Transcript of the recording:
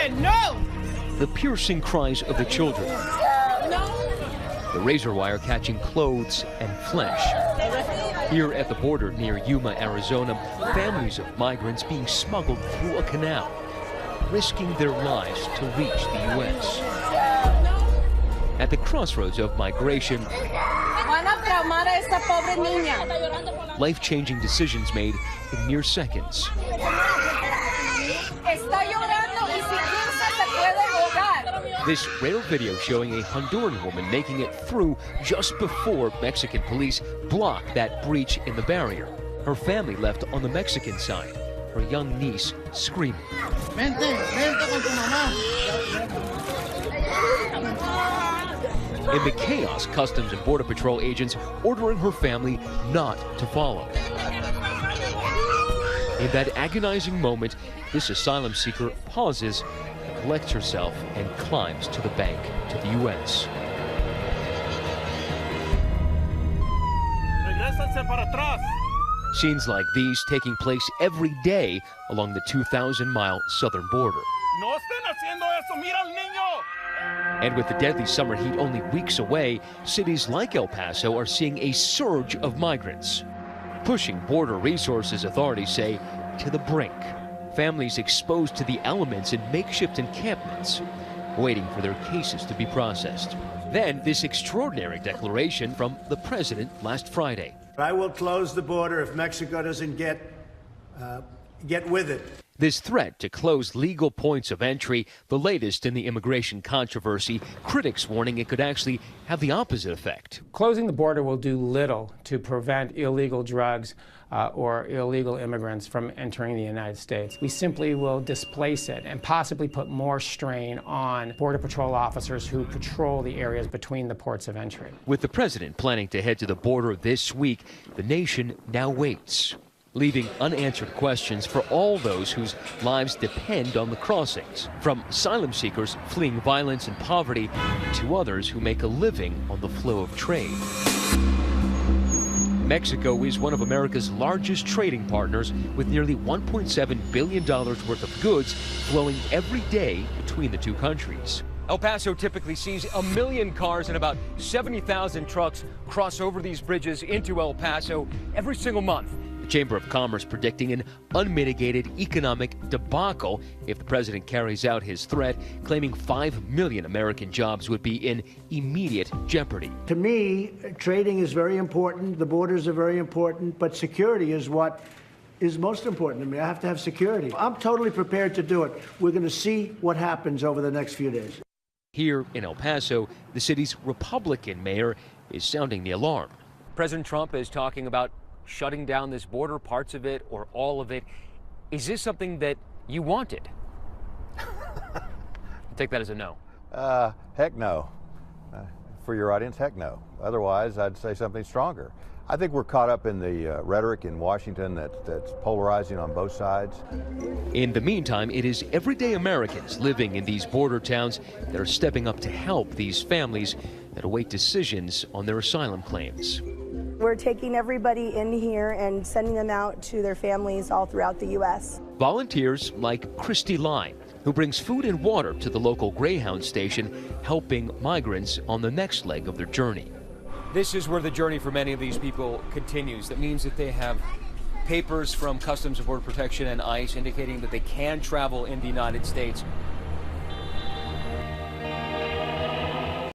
said no! The piercing cries of the children. The razor wire catching clothes and flesh. Here at the border near Yuma, Arizona, families of migrants being smuggled through a canal, risking their lives to reach the U.S. At the crossroads of migration, life-changing decisions made in mere seconds. This rare video showing a Honduran woman making it through just before Mexican police blocked that breach in the barrier. Her family left on the Mexican side, her young niece screaming. In the chaos, Customs and Border Patrol agents ordering her family not to follow. In that agonizing moment, this asylum seeker pauses, collects herself, and climbs to the bank to the U.S. Scenes like these taking place every day along the 2,000-mile southern border. And with the deadly summer heat only weeks away, cities like El Paso are seeing a surge of migrants, pushing border resources, authorities say, to the brink. Families exposed to the elements in makeshift encampments, waiting for their cases to be processed. Then this extraordinary declaration from the president last Friday. I will close the border if Mexico doesn't get with it. This threat to close legal points of entry, the latest in the immigration controversy, critics warning it could actually have the opposite effect. Closing the border will do little to prevent illegal drugs or illegal immigrants from entering the United States. We simply will displace it and possibly put more strain on Border Patrol officers who patrol the areas between the ports of entry. With the president planning to head to the border this week, the nation now waits, leaving unanswered questions for all those whose lives depend on the crossings, from asylum seekers fleeing violence and poverty to others who make a living on the flow of trade. Mexico is one of America's largest trading partners, with nearly $1.7 billion worth of goods flowing every day between the two countries. El Paso typically sees 1 million cars and about 70,000 trucks cross over these bridges into El Paso every single month. The Chamber of Commerce predicting an unmitigated economic debacle if the president carries out his threat, claiming 5 million American jobs would be in immediate jeopardy. To me, trading is very important, the borders are very important, but security is what is most important to me. I have to have security. I'm totally prepared to do it. We're going to see what happens over the next few days. Here in El Paso, the city's Republican mayor is sounding the alarm. President Trump is talking about shutting down this border, parts of it or all of it. Is this something that you wanted? Take that as a no. Heck no. For your audience, heck no. Otherwise, I'd say something stronger. I think we're caught up in the rhetoric in Washington that's polarizing on both sides. In the meantime, it is everyday Americans living in these border towns that are stepping up to help these families that await decisions on their asylum claims. We're taking everybody in here and sending them out to their families all throughout the U.S. Volunteers like Christy Line, who brings food and water to the local Greyhound station, helping migrants on the next leg of their journey. This is where the journey for many of these people continues. That means that they have papers from Customs and Border Protection and ICE indicating that they can travel in the United States.